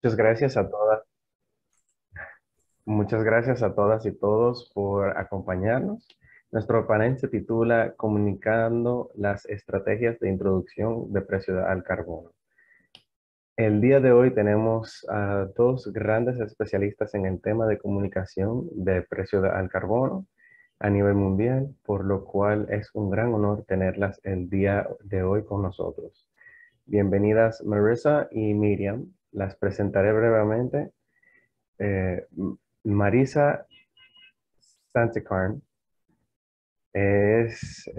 Muchas gracias a todas, muchas gracias a todas y todos por acompañarnos. Nuestro panel se titula Comunicando las estrategias de introducción de precio al carbono. El día de hoy tenemos a dos grandes especialistas en el tema de comunicación de precio al carbono a nivel mundial, por lo cual es un gran honor tenerlas el día de hoy con nosotros. Bienvenidas Marissa y Miriam. Las presentaré brevemente. Eh, Marisa Santicarn es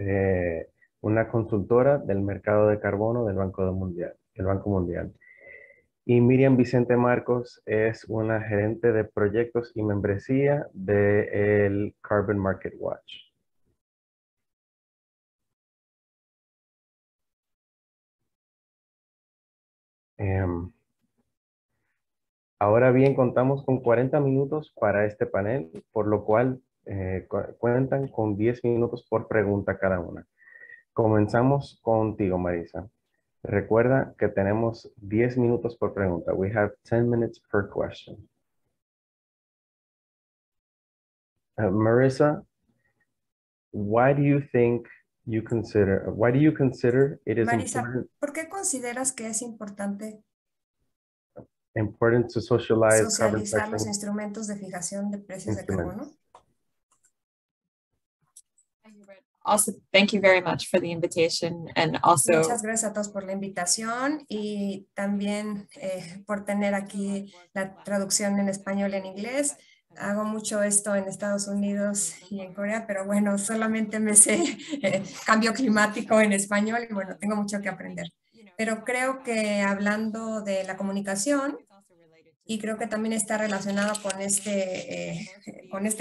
una consultora del mercado de carbono del Banco Mundial. Y Miriam Vicente Marcos es una gerente de proyectos y membresía del Carbon Market Watch. Em, Ahora bien, contamos con 40 minutos para este panel, por lo cual cuentan con 10 minutos por pregunta cada una. Comenzamos contigo, Marisa. Recuerda que tenemos 10 minutos por pregunta. We have 10 minutes per question. Marisa, why do you consider it is Marisa, ¿por qué consideras que es importante important to socialize carbon socializar los pricing instrumentos de fijación de precios de carbono? instruments? Also, thank you very much for the invitation and also Muchas gracias a todos por la invitación y también por tener aquí la traducción en español y en inglés. Hago mucho esto en Estados Unidos y en Corea, pero bueno, solamente me sé cambio climático en español y bueno, tengo mucho que aprender. Pero creo que hablando de la comunicación, y creo que también está relacionado con este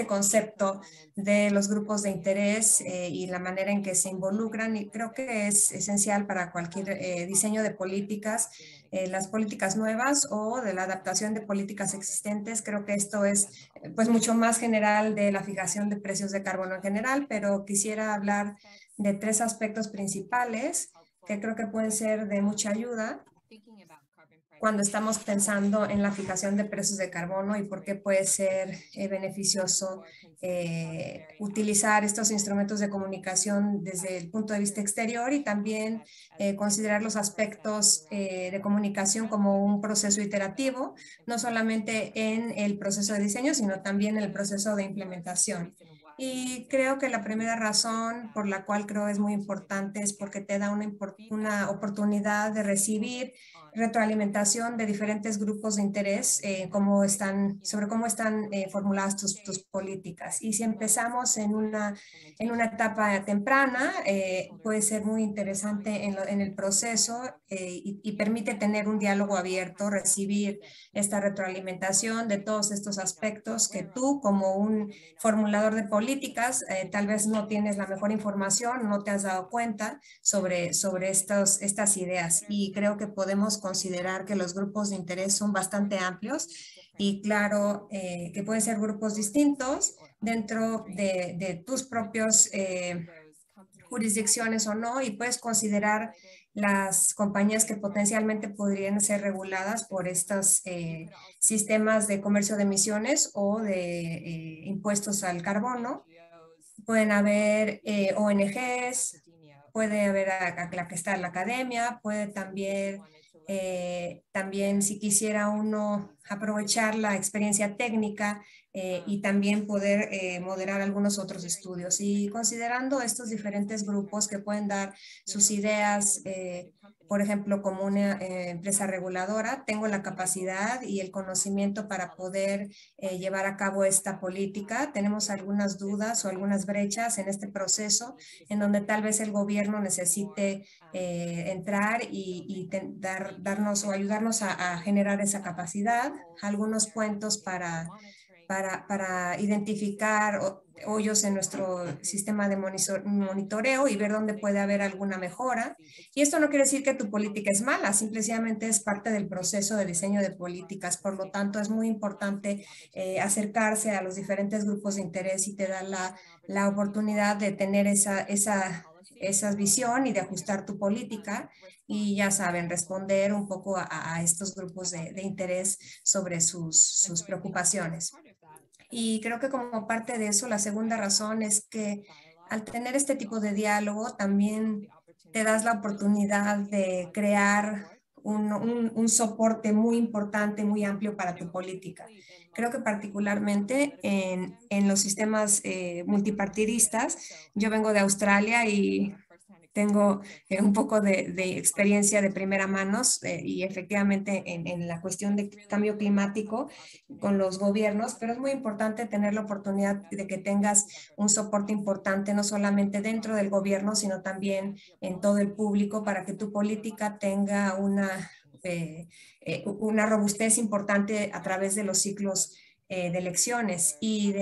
concepto de los grupos de interés y la manera en que se involucran. Y creo que es esencial para cualquier diseño de políticas, las políticas nuevas o de la adaptación de políticas existentes. Creo que esto es pues mucho más general de la fijación de precios de carbono en general, pero quisiera hablar de tres aspectos principales que creo que pueden ser de mucha ayuda cuando estamos pensando en la fijación de precios de carbono y por qué puede ser beneficioso utilizar estos instrumentos de comunicación desde el punto de vista exterior y también considerar los aspectos de comunicación como un proceso iterativo, no solamente en el proceso de diseño, sino también en el proceso de implementación. Y creo que la primera razón por la cual creo es muy importante es porque te da una oportunidad de recibir retroalimentación de diferentes grupos de interés sobre cómo están formuladas tus políticas. Y si empezamos en una etapa temprana, puede ser muy interesante en el proceso y permite tener un diálogo abierto, recibir esta retroalimentación de todos estos aspectos que tú como un formulador de políticas tal vez no tienes la mejor información, no te has dado cuenta sobre estas ideas. Y creo que podemos considerar que los grupos de interés son bastante amplios y claro que pueden ser grupos distintos dentro de tus propios jurisdicciones o no, y puedes considerar las compañías que potencialmente podrían ser reguladas por estos sistemas de comercio de emisiones o de impuestos al carbono. Pueden haber ONGs, puede haber a la que está en la academia, puede también si quisiera uno aprovechar la experiencia técnica y también poder moderar algunos otros estudios. Y considerando estos diferentes grupos que pueden dar sus ideas, por ejemplo, como una empresa reguladora, tengo la capacidad y el conocimiento para poder llevar a cabo esta política. Tenemos algunas dudas o algunas brechas en este proceso en donde tal vez el gobierno necesite entrar y darnos o ayudarnos a generar esa capacidad, algunos puntos para identificar hoyos en nuestro sistema de monitoreo y ver dónde puede haber alguna mejora. Y esto no quiere decir que tu política es mala, simplemente es parte del proceso de diseño de políticas. Por lo tanto, es muy importante acercarse a los diferentes grupos de interés y te da la oportunidad de tener esa visión y de ajustar tu política y ya saben, responder un poco a estos grupos de interés sobre sus preocupaciones. Y creo que como parte de eso, la segunda razón es que al tener este tipo de diálogo también te das la oportunidad de crear un soporte muy importante, muy amplio para tu política. Creo que particularmente en los sistemas multipartidistas, yo vengo de Australia y tengo un poco de experiencia de primera mano y efectivamente en la cuestión de cambio climático con los gobiernos, pero es muy importante tener la oportunidad de que tengas un soporte importante, no solamente dentro del gobierno, sino también en todo el público para que tu política tenga una robustez importante a través de los ciclos de elecciones y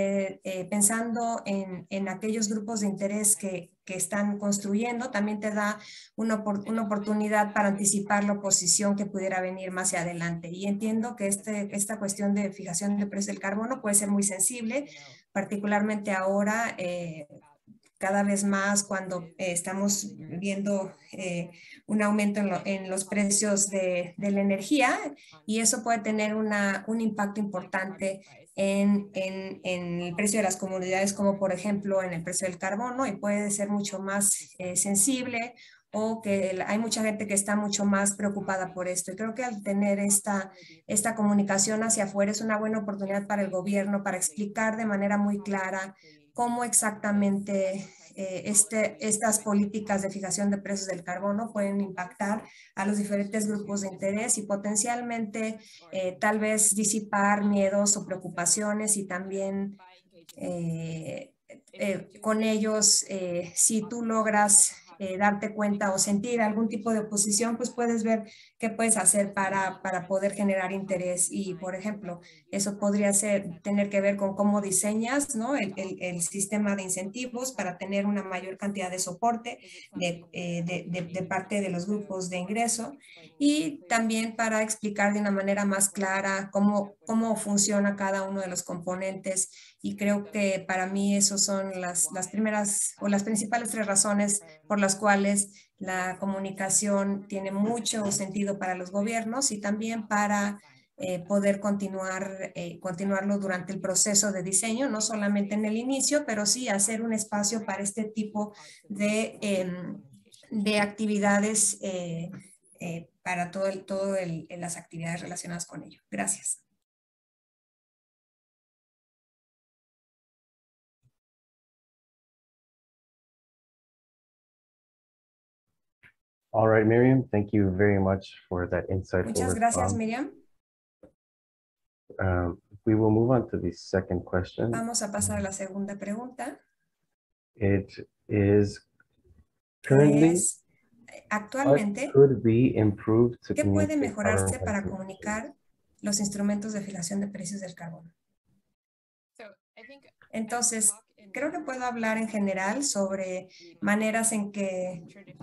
pensando en aquellos grupos de interés que están construyendo, también te da una oportunidad para anticipar la oposición que pudiera venir más hacia adelante. Y entiendo que esta cuestión de fijación de precios del carbono puede ser muy sensible, particularmente ahora, cada vez más cuando estamos viendo un aumento en los precios de la energía y eso puede tener un impacto importante en el precio de las comunidades, como por ejemplo en el precio del carbono y puede ser mucho más sensible o que hay mucha gente que está mucho más preocupada por esto. Y creo que al tener esta comunicación hacia afuera es una buena oportunidad para el gobierno para explicar de manera muy clara cómo exactamente estas políticas de fijación de precios del carbono pueden impactar a los diferentes grupos de interés y potencialmente tal vez disipar miedos o preocupaciones y también con ellos, si tú logras darte cuenta o sentir algún tipo de oposición, pues puedes ver qué puedes hacer para poder generar interés. Y, por ejemplo, eso podría tener que ver con cómo diseñas, ¿no? el sistema de incentivos para tener una mayor cantidad de soporte de parte de los grupos de ingreso y también para explicar de una manera más clara cómo funciona cada uno de los componentes. Y creo que para mí esos son las primeras o las principales 3 razones por las cuales la comunicación tiene mucho sentido para los gobiernos y también para poder continuarlo durante el proceso de diseño, no solamente en el inicio, pero sí hacer un espacio para este tipo de actividades para las actividades relacionadas con ello. Gracias. All right, Miriam, thank you very much for that insightful Muchas gracias, response. Miriam. We will move on to the second question. Vamos a pasar a la segunda pregunta. It is currently, actualmente, what could be improved to ¿qué puede communicate mejorarse para governmental comunicar los instrumentos de fijación de precios del carbono? Entonces, creo que puedo hablar en general sobre maneras en que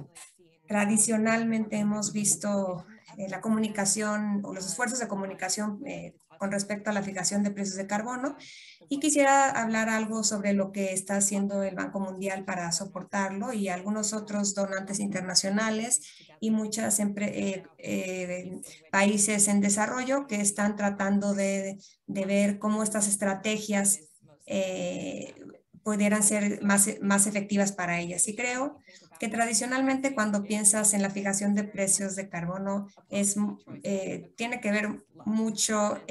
tradicionalmente hemos visto la comunicación o los esfuerzos de comunicación con respecto a la fijación de precios de carbono y quisiera hablar algo sobre lo que está haciendo el Banco Mundial para soportarlo y algunos otros donantes internacionales y muchos países en desarrollo que están tratando de ver cómo estas estrategias pudieran ser más efectivas para ellas. Y creo que tradicionalmente cuando piensas en la fijación de precios de carbono tiene que ver mucho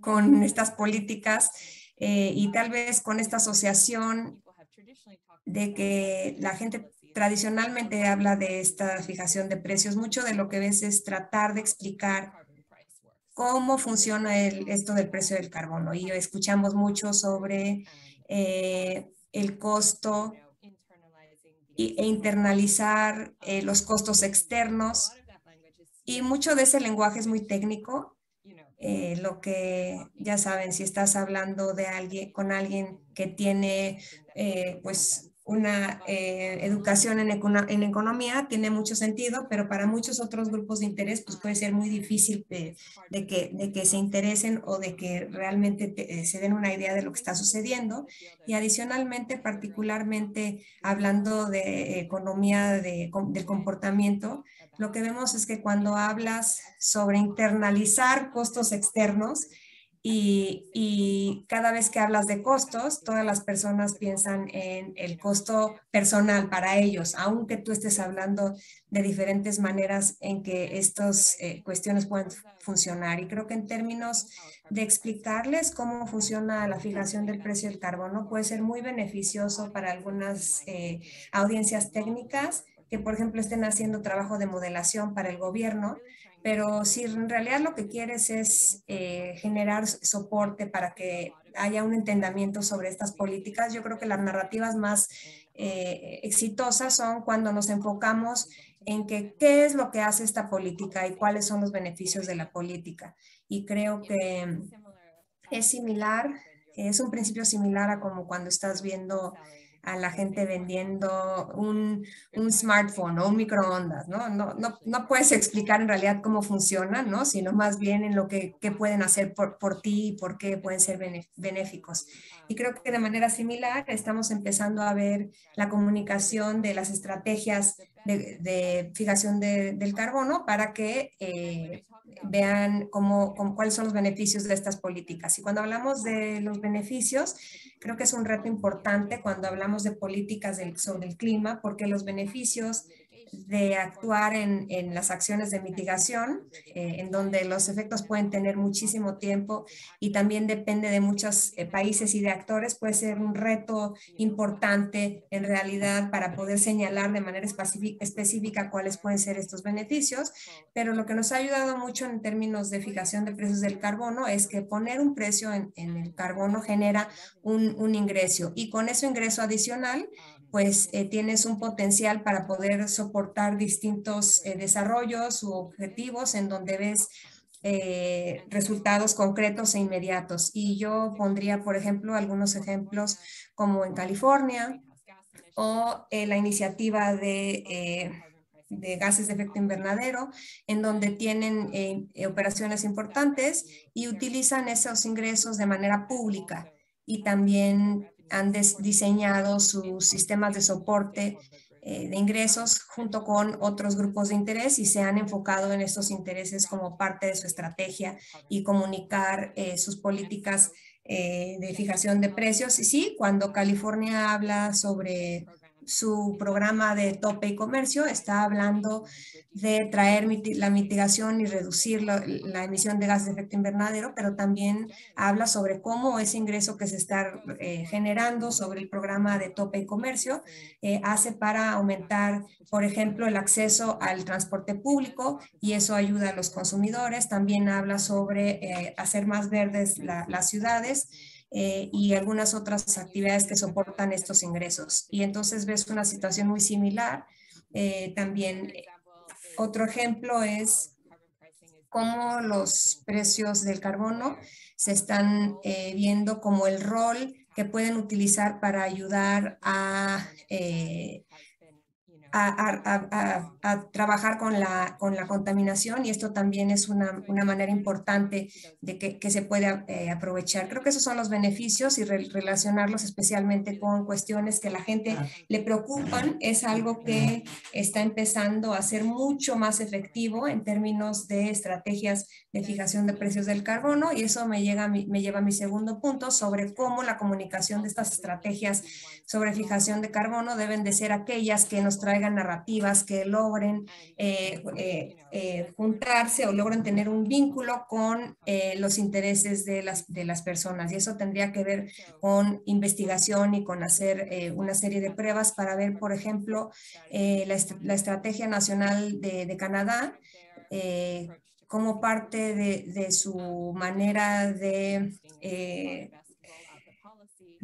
con estas políticas y tal vez con esta asociación de que la gente tradicionalmente habla de esta fijación de precios. Mucho de lo que ves es tratar de explicar cómo funciona esto del precio del carbono y escuchamos mucho sobre el costo e internalizar los costos externos y mucho de ese lenguaje es muy técnico, lo que ya saben, si estás hablando con alguien que tiene pues educación en economía tiene mucho sentido, pero para muchos otros grupos de interés pues puede ser muy difícil de que se interesen o de que realmente se den una idea de lo que está sucediendo. Y adicionalmente, particularmente hablando de economía del comportamiento, lo que vemos es que cuando hablas sobre internalizar costos externos, y cada vez que hablas de costos, todas las personas piensan en el costo personal para ellos, aunque tú estés hablando de diferentes maneras en que estas cuestiones pueden funcionar. Y creo que en términos de explicarles cómo funciona la fijación del precio del carbono puede ser muy beneficioso para algunas audiencias técnicas que, por ejemplo, estén haciendo trabajo de modelación para el gobierno. Pero si en realidad lo que quieres es generar soporte para que haya un entendimiento sobre estas políticas, yo creo que las narrativas más exitosas son cuando nos enfocamos en qué es lo que hace esta política y cuáles son los beneficios de la política. Y creo que es similar, es un principio similar a como cuando estás viendo a la gente vendiendo un smartphone o un microondas, ¿no? No puedes explicar en realidad cómo funciona, ¿no? Sino más bien en lo que pueden hacer por ti y por qué pueden ser benéficos. Y creo que de manera similar estamos empezando a ver la comunicación de las estrategias de fijación del carbono para que vean cuáles son los beneficios de estas políticas. Y cuando hablamos de los beneficios, creo que es un reto importante cuando hablamos de políticas sobre el clima, porque los beneficios de actuar en las acciones de mitigación, en donde los efectos pueden tener muchísimo tiempo y también depende de muchos países y de actores, puede ser un reto importante en realidad para poder señalar de manera específica cuáles pueden ser estos beneficios, pero lo que nos ha ayudado mucho en términos de fijación de precios del carbono es que poner un precio en el carbono genera un ingreso, y con ese ingreso adicional pues tienes un potencial para poder soportar distintos desarrollos u objetivos en donde ves resultados concretos e inmediatos. Y yo pondría, por ejemplo, algunos ejemplos como en California o la iniciativa de gases de efecto invernadero, en donde tienen operaciones importantes y utilizan esos ingresos de manera pública, y también han diseñado sus sistemas de soporte de ingresos junto con otros grupos de interés y se han enfocado en estos intereses como parte de su estrategia y comunicar sus políticas de fijación de precios. Y sí, cuando California habla sobre su programa de tope y comercio, está hablando de traer la mitigación y reducir la emisión de gases de efecto invernadero, pero también habla sobre cómo ese ingreso que se está generando sobre el programa de tope y comercio hace para aumentar, por ejemplo, el acceso al transporte público, y eso ayuda a los consumidores. También habla sobre hacer más verdes las ciudades, y algunas otras actividades que soportan estos ingresos. Y entonces ves una situación muy similar. También otro ejemplo es cómo los precios del carbono se están viendo como el rol que pueden utilizar para ayudar a trabajar con la contaminación, y esto también es una manera importante de que se puede aprovechar. Creo que esos son los beneficios, y relacionarlos especialmente con cuestiones que a la gente le preocupan es algo que está empezando a ser mucho más efectivo en términos de estrategias de fijación de precios del carbono, y eso me lleva a mi segundo punto sobre cómo la comunicación de estas estrategias sobre fijación de carbono deben de ser aquellas que nos traigan narrativas que logren juntarse o logren tener un vínculo con los intereses de las personas, y eso tendría que ver con investigación y con hacer una serie de pruebas para ver, por ejemplo, la Estrategia Nacional de Canadá, como parte de su manera de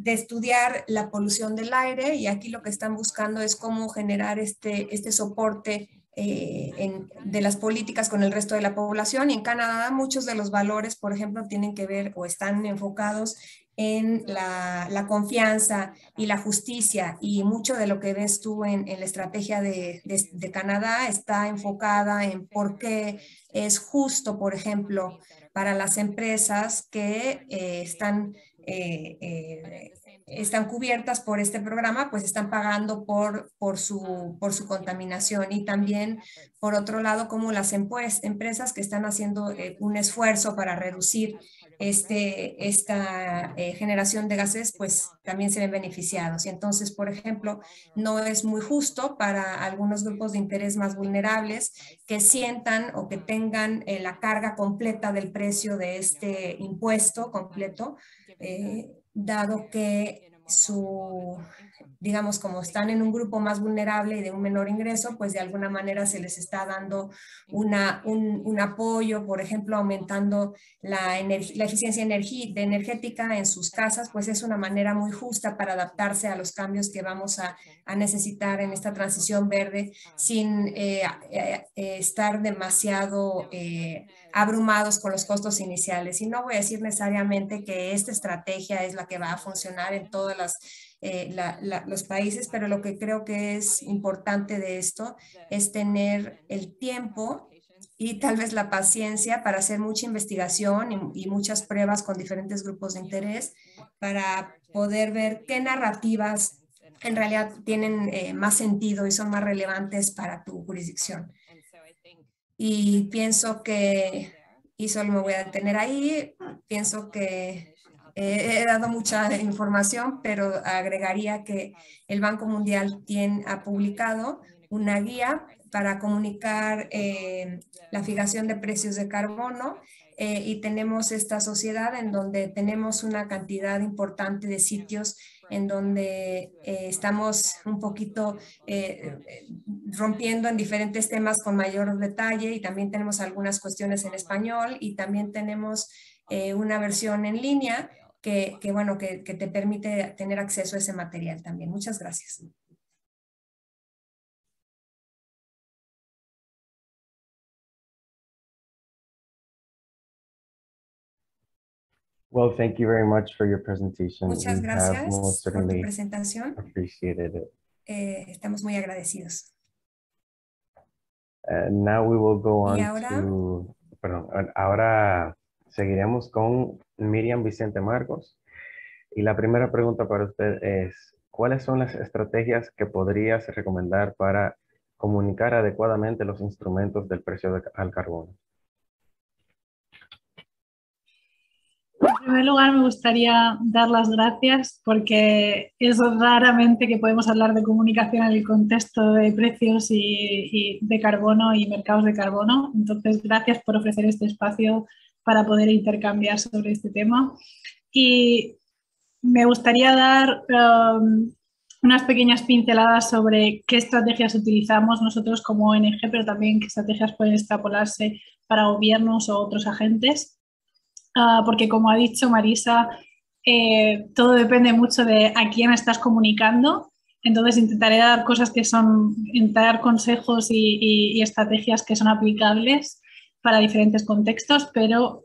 estudiar la polución del aire, y aquí lo que están buscando es cómo generar este soporte de las políticas con el resto de la población. Y en Canadá muchos de los valores, por ejemplo, tienen que ver o están enfocados en la confianza y la justicia, y mucho de lo que ves tú en la estrategia de Canadá está enfocada en por qué es justo, por ejemplo, para las empresas que están cubiertas por este programa, pues están pagando por su contaminación. Y también, por otro lado, como las empresas que están haciendo un esfuerzo para reducir esta generación de gases, pues también se ven beneficiados. Y entonces, por ejemplo, no es muy justo para algunos grupos de interés más vulnerables que sientan o que tengan la carga completa del precio de este impuesto completo, dado que digamos, como están en un grupo más vulnerable y de un menor ingreso, pues de alguna manera se les está dando un apoyo, por ejemplo, aumentando la eficiencia energética en sus casas, pues es una manera muy justa para adaptarse a los cambios que vamos a necesitar en esta transición verde sin estar demasiado abrumados con los costos iniciales. Y no voy a decir necesariamente que esta estrategia es la que va a funcionar en todas los países, pero lo que creo que es importante de esto es tener el tiempo y tal vez la paciencia para hacer mucha investigación y muchas pruebas con diferentes grupos de interés para poder ver qué narrativas en realidad tienen más sentido y son más relevantes para tu jurisdicción. Y pienso que, y solo me voy a detener ahí, pienso que he dado mucha información, pero agregaría que el Banco Mundial ha publicado una guía para comunicar la fijación de precios de carbono, y tenemos esta sociedad en donde tenemos una cantidad importante de sitios en donde estamos un poquito rompiendo en diferentes temas con mayor detalle, y también tenemos algunas cuestiones en español, y también tenemos una versión en línea que te permite tener acceso a ese material también. Muchas gracias. Well, thank you very much for your presentation. Muchas gracias por tu certainly presentación. appreciated it. Estamos muy agradecidos. Now we will go on Y ahora seguiremos con Miriam Vicente Marcos. Y la primera pregunta para usted es, ¿cuáles son las estrategias que podrías recomendar para comunicar adecuadamente los instrumentos del precio al carbono? En primer lugar, me gustaría dar las gracias porque es raramente que podemos hablar de comunicación en el contexto de precios y de carbono y mercados de carbono. Entonces, gracias por ofrecer este espacio para poder intercambiar sobre este tema. Y me gustaría dar unas pequeñas pinceladas sobre qué estrategias utilizamos nosotros como ONG, pero también qué estrategias pueden extrapolarse para gobiernos o otros agentes. Porque como ha dicho Marisa, todo depende mucho de a quién estás comunicando. Entonces intentaré dar dar consejos y estrategias que son aplicables para diferentes contextos, pero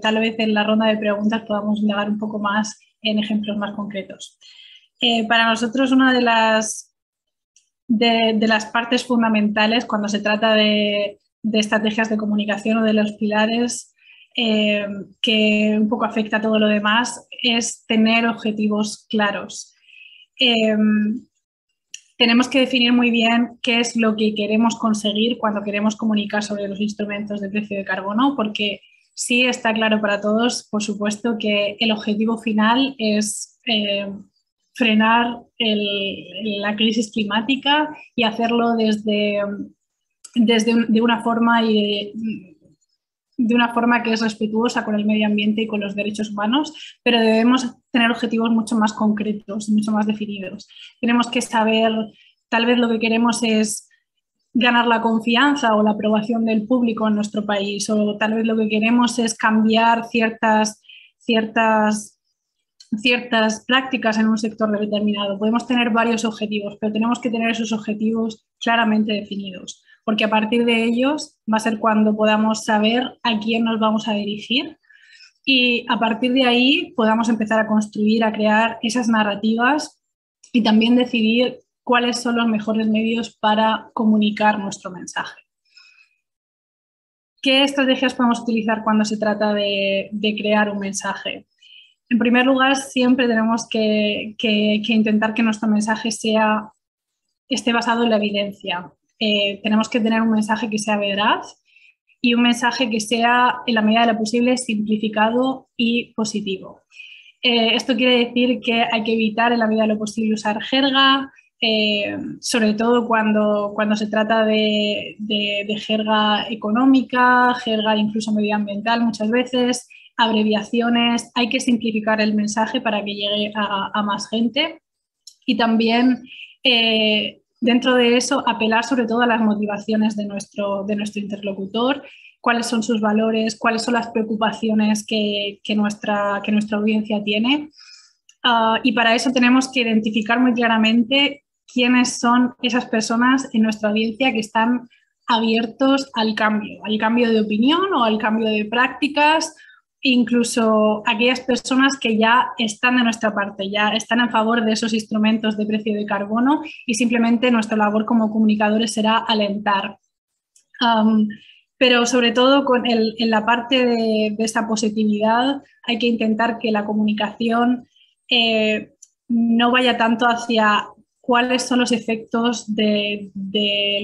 tal vez en la ronda de preguntas podamos indagar un poco más en ejemplos más concretos. Para nosotros una de las partes fundamentales cuando se trata de estrategias de comunicación o de los pilares que un poco afecta a todo lo demás es tener objetivos claros. Tenemos que definir muy bien qué es lo que queremos conseguir cuando queremos comunicar sobre los instrumentos de precio de carbono, porque sí está claro para todos, por supuesto, que el objetivo final es frenar la crisis climática y hacerlo de una forma que es respetuosa con el medio ambiente y con los derechos humanos, pero debemos tener objetivos mucho más concretos, mucho más definidos. Tenemos que saber, tal vez lo que queremos es ganar la confianza o la aprobación del público en nuestro país, o tal vez lo que queremos es cambiar ciertas prácticas en un sector determinado. Podemos tener varios objetivos, pero tenemos que tener esos objetivos claramente definidos, porque a partir de ellos va a ser cuando podamos saber a quién nos vamos a dirigir y a partir de ahí podamos empezar a construir, a crear esas narrativas y también decidir cuáles son los mejores medios para comunicar nuestro mensaje. ¿Qué estrategias podemos utilizar cuando se trata de crear un mensaje? En primer lugar, siempre tenemos que intentar que nuestro mensaje esté basado en la evidencia. Tenemos que tener un mensaje que sea veraz y un mensaje que sea, en la medida de lo posible, simplificado y positivo. Esto quiere decir que hay que evitar, en la medida de lo posible, usar jerga, sobre todo cuando se trata de jerga económica, jerga incluso medioambiental muchas veces, abreviaciones. Hay que simplificar el mensaje para que llegue a más gente y también dentro de eso apelar sobre todo a las motivaciones de nuestro interlocutor, cuáles son sus valores, cuáles son las preocupaciones que nuestra audiencia tiene. Y para eso tenemos que identificar muy claramente quiénes son esas personas en nuestra audiencia que están abiertos al cambio de opinión o al cambio de prácticas, incluso aquellas personas que ya están de nuestra parte, ya están en favor de esos instrumentos de precio de carbono y simplemente nuestra labor como comunicadores será alentar. Pero sobre todo en la parte de esa positividad hay que intentar que la comunicación no vaya tanto hacia cuáles son los efectos del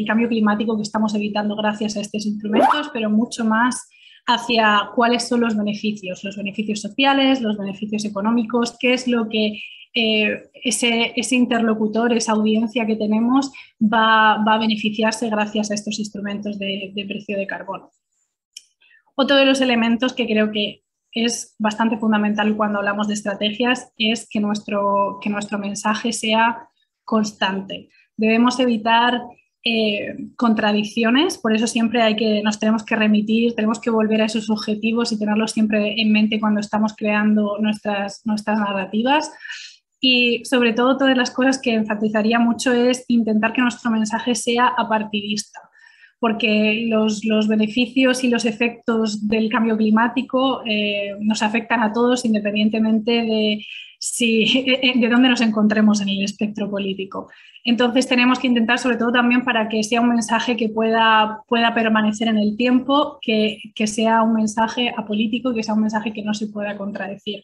cambio climático que estamos evitando gracias a estos instrumentos, pero mucho más hacia cuáles son los beneficios sociales, los beneficios económicos, qué es lo que ese interlocutor, esa audiencia que tenemos va a beneficiarse gracias a estos instrumentos de precio de carbono. Otro de los elementos que creo que es bastante fundamental cuando hablamos de estrategias es que nuestro mensaje sea constante. Debemos evitar contradicciones, por eso siempre nos tenemos que remitir, tenemos que volver a esos objetivos y tenerlos siempre en mente cuando estamos creando nuestras narrativas. Y sobre todo, todas las cosas que enfatizaría mucho es intentar que nuestro mensaje sea apartidista, porque los beneficios y los efectos del cambio climático nos afectan a todos independientemente de dónde nos encontremos en el espectro político. Entonces tenemos que intentar, sobre todo también para que sea un mensaje que pueda permanecer en el tiempo, que sea un mensaje apolítico, que sea un mensaje que no se pueda contradecir.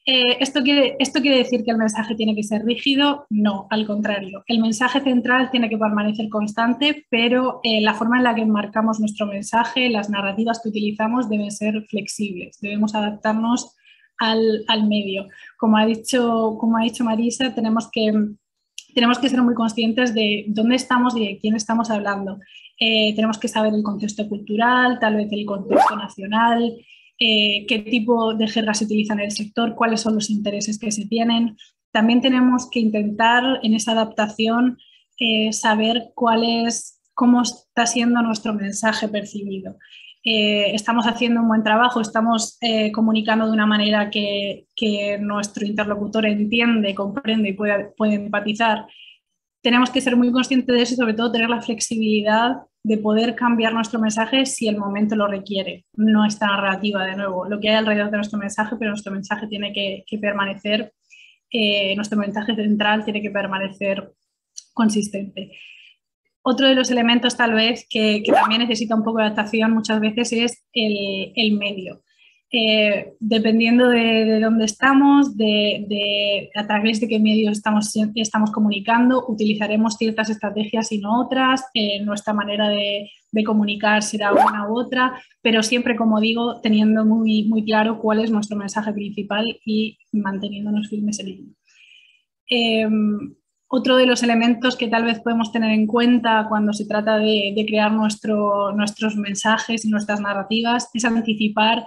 ¿Esto quiere decir que el mensaje tiene que ser rígido? No, al contrario. El mensaje central tiene que permanecer constante, pero la forma en la que enmarcamos nuestro mensaje, las narrativas que utilizamos deben ser flexibles. Debemos adaptarnos al medio. Como ha dicho Marisa, tenemos que ser muy conscientes de dónde estamos y de quién estamos hablando. Tenemos que saber el contexto cultural, tal vez el contexto nacional, qué tipo de jerga se utiliza en el sector, cuáles son los intereses que se tienen. También tenemos que intentar en esa adaptación saber cómo está siendo nuestro mensaje percibido. Estamos haciendo un buen trabajo, estamos comunicando de una manera que nuestro interlocutor entiende, comprende y puede empatizar. Tenemos que ser muy conscientes de eso y sobre todo tener la flexibilidad de poder cambiar nuestro mensaje si el momento lo requiere. No esta narrativa, de nuevo, lo que hay alrededor de nuestro mensaje, pero nuestro mensaje tiene que permanecer, nuestro mensaje central tiene que permanecer consistente. Otro de los elementos tal vez que también necesita un poco de adaptación muchas veces es el medio. Dependiendo de dónde estamos, a través de qué medios estamos comunicando, utilizaremos ciertas estrategias y no otras, nuestra manera de comunicar será una u otra, pero siempre, como digo, teniendo muy, muy claro cuál es nuestro mensaje principal y manteniéndonos firmes en ello. Otro de los elementos que tal vez podemos tener en cuenta cuando se trata de crear nuestros mensajes y nuestras narrativas es anticipar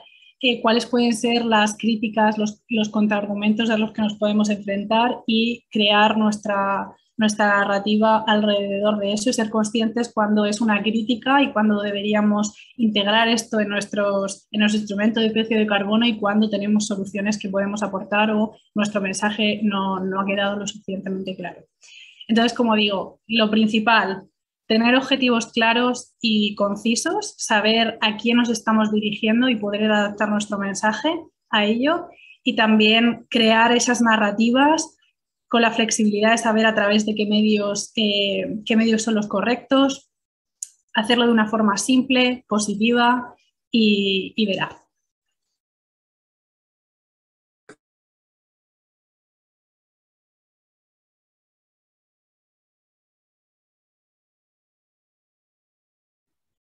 cuáles pueden ser las críticas, los contraargumentos a los que nos podemos enfrentar y crear nuestra narrativa alrededor de eso y ser conscientes cuando es una crítica y cuando deberíamos integrar esto en nuestro instrumento de precio de carbono y cuando tenemos soluciones que podemos aportar o nuestro mensaje no ha quedado lo suficientemente claro. Entonces, como digo, lo principal, tener objetivos claros y concisos, saber a quién nos estamos dirigiendo y poder adaptar nuestro mensaje a ello, y también crear esas narrativas con la flexibilidad de saber a través de qué medios son los correctos, hacerlo de una forma simple, positiva y veraz.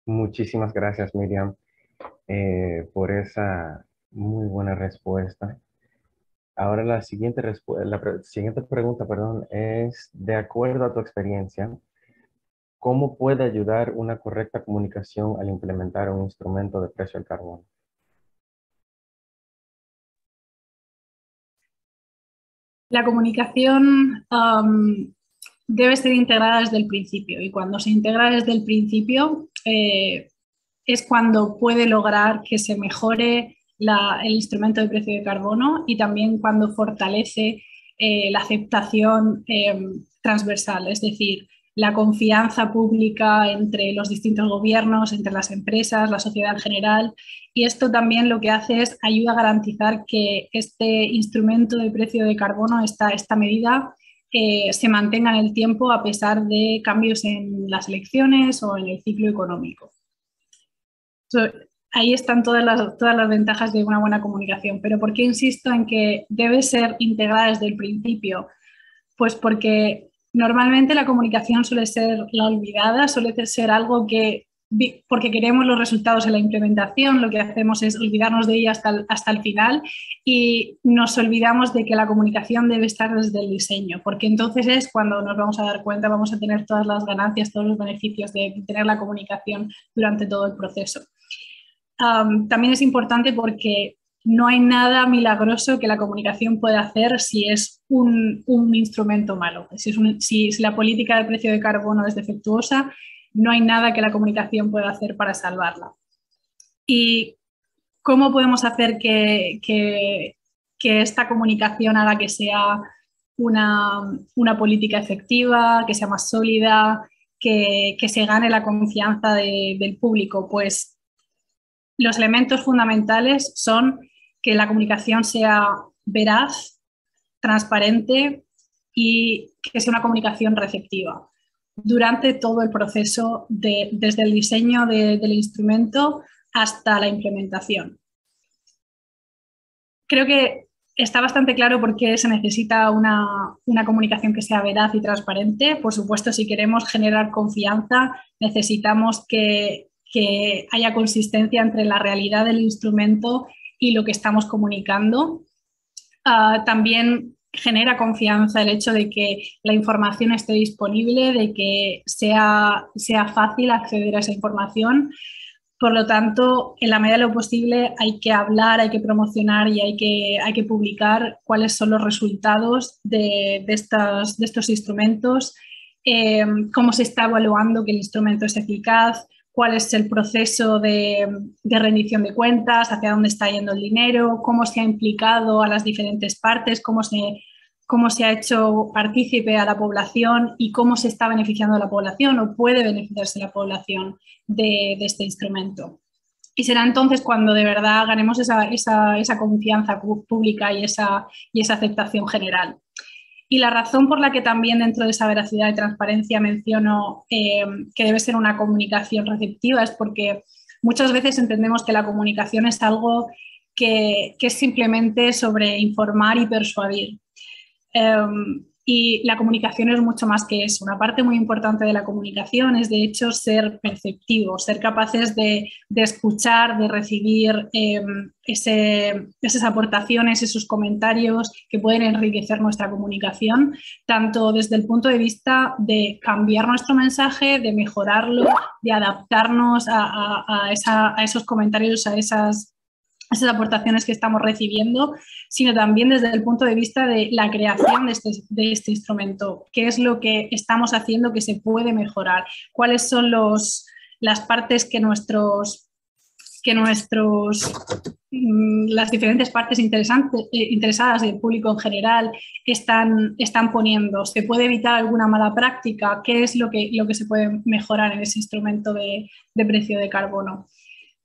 Muchísimas gracias, Miriam, por esa muy buena respuesta. Ahora la siguiente pregunta, perdón, es, de acuerdo a tu experiencia, ¿cómo puede ayudar una correcta comunicación al implementar un instrumento de precio al carbono? La comunicación debe ser integrada desde el principio, y cuando se integra desde el principio es cuando puede lograr que se mejore el instrumento de precio de carbono, y también cuando fortalece la aceptación transversal, es decir, la confianza pública entre los distintos gobiernos, entre las empresas, la sociedad en general. Y esto también lo que hace es ayuda a garantizar que este instrumento de precio de carbono, esta medida, se mantenga en el tiempo a pesar de cambios en las elecciones o en el ciclo económico. Ahí están todas las ventajas de una buena comunicación. Pero ¿por qué insisto en que debe ser integrada desde el principio? Pues porque normalmente la comunicación suele ser la olvidada, suele ser algo que, porque queremos los resultados en la implementación, lo que hacemos es olvidarnos de ella hasta el final, y nos olvidamos de que la comunicación debe estar desde el diseño, porque entonces es cuando nos vamos a dar cuenta, vamos a tener todas las ganancias, todos los beneficios de tener la comunicación durante todo el proceso. También es importante porque no hay nada milagroso que la comunicación pueda hacer si es un instrumento malo. Si la política de precio de carbono es defectuosa, no hay nada que la comunicación pueda hacer para salvarla. ¿Y cómo podemos hacer que esta comunicación haga que sea una política efectiva, que sea más sólida, que se gane la confianza del público? Pues los elementos fundamentales son que la comunicación sea veraz, transparente y que sea una comunicación receptiva durante todo el proceso, desde el diseño del instrumento hasta la implementación. Creo que está bastante claro por qué se necesita una comunicación que sea veraz y transparente. Por supuesto, si queremos generar confianza, necesitamos que haya consistencia entre la realidad del instrumento y lo que estamos comunicando. También genera confianza el hecho de que la información esté disponible, de que sea fácil acceder a esa información. Por lo tanto, en la medida de lo posible hay que hablar, hay que promocionar y hay que publicar cuáles son los resultados de estos instrumentos, cómo se está evaluando que el instrumento es eficaz, cuál es el proceso de rendición de cuentas, hacia dónde está yendo el dinero, cómo se ha implicado a las diferentes partes, cómo se ha hecho partícipe a la población y cómo se está beneficiando a la población o puede beneficiarse la población de este instrumento. Y será entonces cuando de verdad ganemos esa confianza pública y esa aceptación general. Y la razón por la que también dentro de esa veracidad y transparencia menciono que debe ser una comunicación receptiva es porque muchas veces entendemos que la comunicación es algo que es simplemente sobre informar y persuadir. Y la comunicación es mucho más que eso. Una parte muy importante de la comunicación es, de hecho, ser perceptivos, ser capaces de escuchar, de recibir esas aportaciones, esos comentarios que pueden enriquecer nuestra comunicación, tanto desde el punto de vista de cambiar nuestro mensaje, de mejorarlo, de adaptarnos a esos comentarios, a esas aportaciones que estamos recibiendo, sino también desde el punto de vista de la creación de este instrumento. ¿Qué es lo que estamos haciendo que se puede mejorar? ¿Cuáles son las partes que nuestros las diferentes partes interesadas y el público en general están poniendo. ¿Se puede evitar alguna mala práctica? ¿Qué es lo que se puede mejorar en ese instrumento de precio de carbono?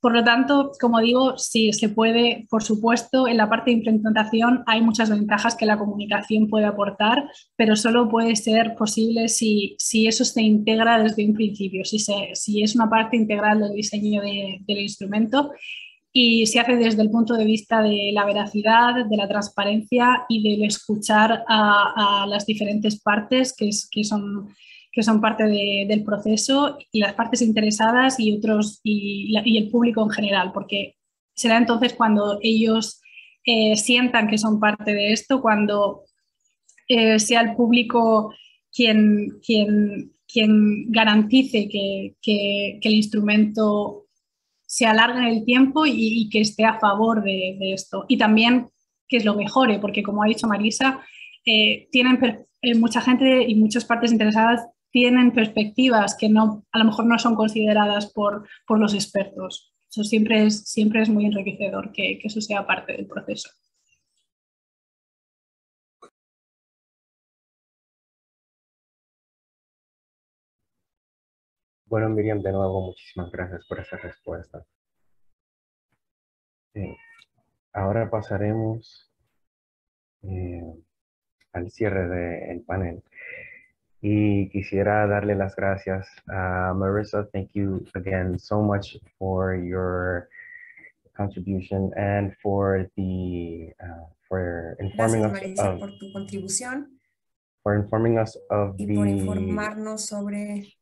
Por lo tanto, como digo, sí, se puede, por supuesto, en la parte de implementación hay muchas ventajas que la comunicación puede aportar, pero solo puede ser posible si eso se integra desde un principio, si es una parte integral del diseño del instrumento y se hace desde el punto de vista de la veracidad, de la transparencia y del escuchar a las diferentes partes que son parte del proceso y las partes interesadas y el público en general, porque será entonces cuando ellos sientan que son parte de esto, cuando sea el público quien garantice que el instrumento se alargue en el tiempo y que esté a favor de esto. Y también que lo mejore, porque como ha dicho Marisa, mucha gente y muchas partes interesadas tienen perspectivas que a lo mejor no son consideradas por los expertos. Eso siempre es muy enriquecedor que eso sea parte del proceso. Bueno, Miriam, de nuevo, muchísimas gracias por esa respuesta. Ahora pasaremos al cierre del panel. Y quisiera darle las gracias a Marisa. Thank you again so much for your contribution and for informing Gracias, us Marisa, of, por tu contribución for informing us of y por informarnos sobre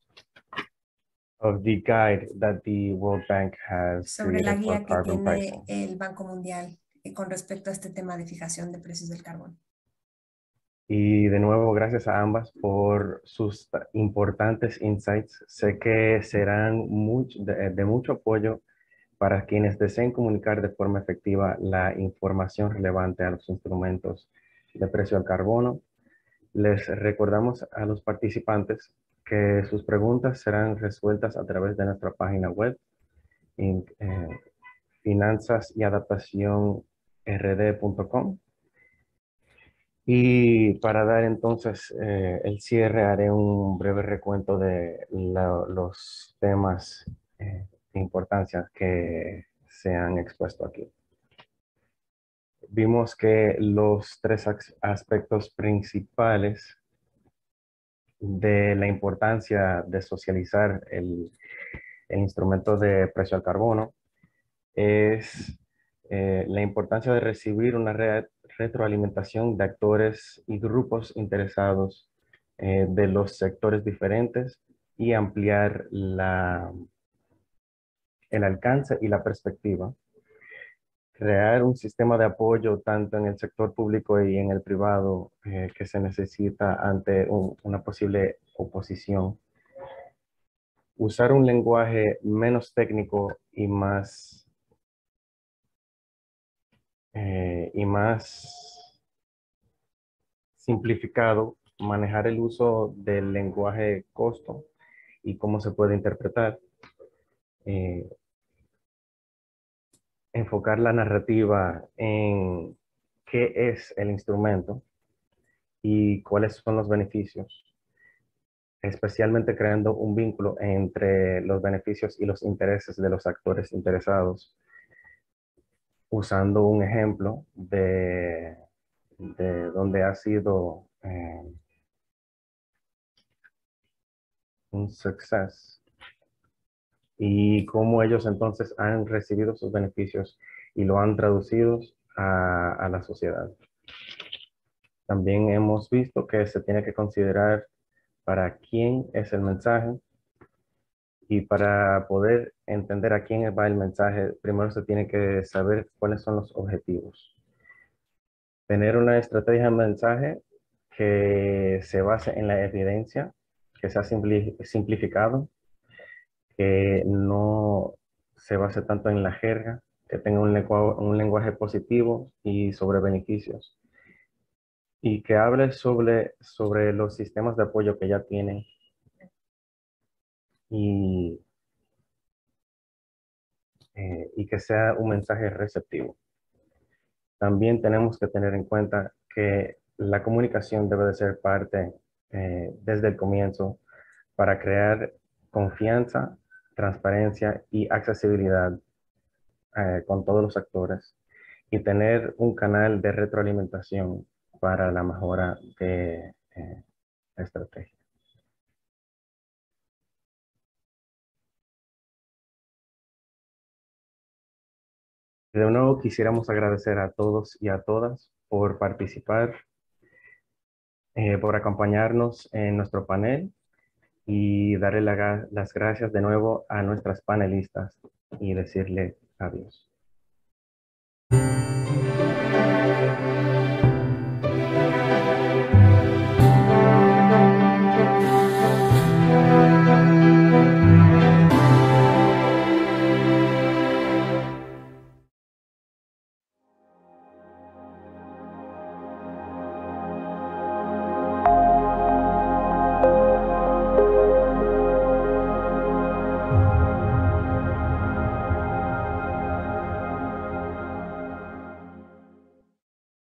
the guide that the World Bank has la created for guía que carbon tiene pricing. el Banco Mundial con respecto a este tema de fijación de precios del carbón. Y de nuevo, gracias a ambas por sus importantes insights. Sé que serán de mucho apoyo para quienes deseen comunicar de forma efectiva la información relevante a los instrumentos de precio al carbono. Les recordamos a los participantes que sus preguntas serán resueltas a través de nuestra página web en finanzasyadaptacionrd.com. Y para dar entonces el cierre, haré un breve recuento de los temas de importancia que se han expuesto aquí. Vimos que los tres aspectos principales de la importancia de socializar el instrumento de precio al carbono es la importancia de recibir una retroalimentación de actores y grupos interesados de los sectores diferentes y ampliar el alcance y la perspectiva. Crear un sistema de apoyo tanto en el sector público y en el privado que se necesita ante una posible oposición. Usar un lenguaje menos técnico y más simplificado, manejar el uso del lenguaje costo y cómo se puede interpretar. Enfocar la narrativa en qué es el instrumento y cuáles son los beneficios, especialmente creando un vínculo entre los beneficios y los intereses de los actores interesados, usando un ejemplo de donde ha sido un success y cómo ellos entonces han recibido sus beneficios y lo han traducido a la sociedad. También hemos visto que se tiene que considerar para quién es el mensaje y para poder entender a quién va el mensaje, primero se tiene que saber cuáles son los objetivos. Tener una estrategia de mensaje que se base en la evidencia, que sea simplificado, que no se base tanto en la jerga, que tenga un lenguaje positivo y sobre beneficios. Y que hable sobre los sistemas de apoyo que ya tienen y que sea un mensaje receptivo. También tenemos que tener en cuenta que la comunicación debe de ser parte desde el comienzo para crear confianza, transparencia y accesibilidad con todos los actores y tener un canal de retroalimentación para la mejora de la estrategia. De nuevo quisiéramos agradecer a todos y a todas por participar, por acompañarnos en nuestro panel y darle las gracias de nuevo a nuestras panelistas y decirle adiós.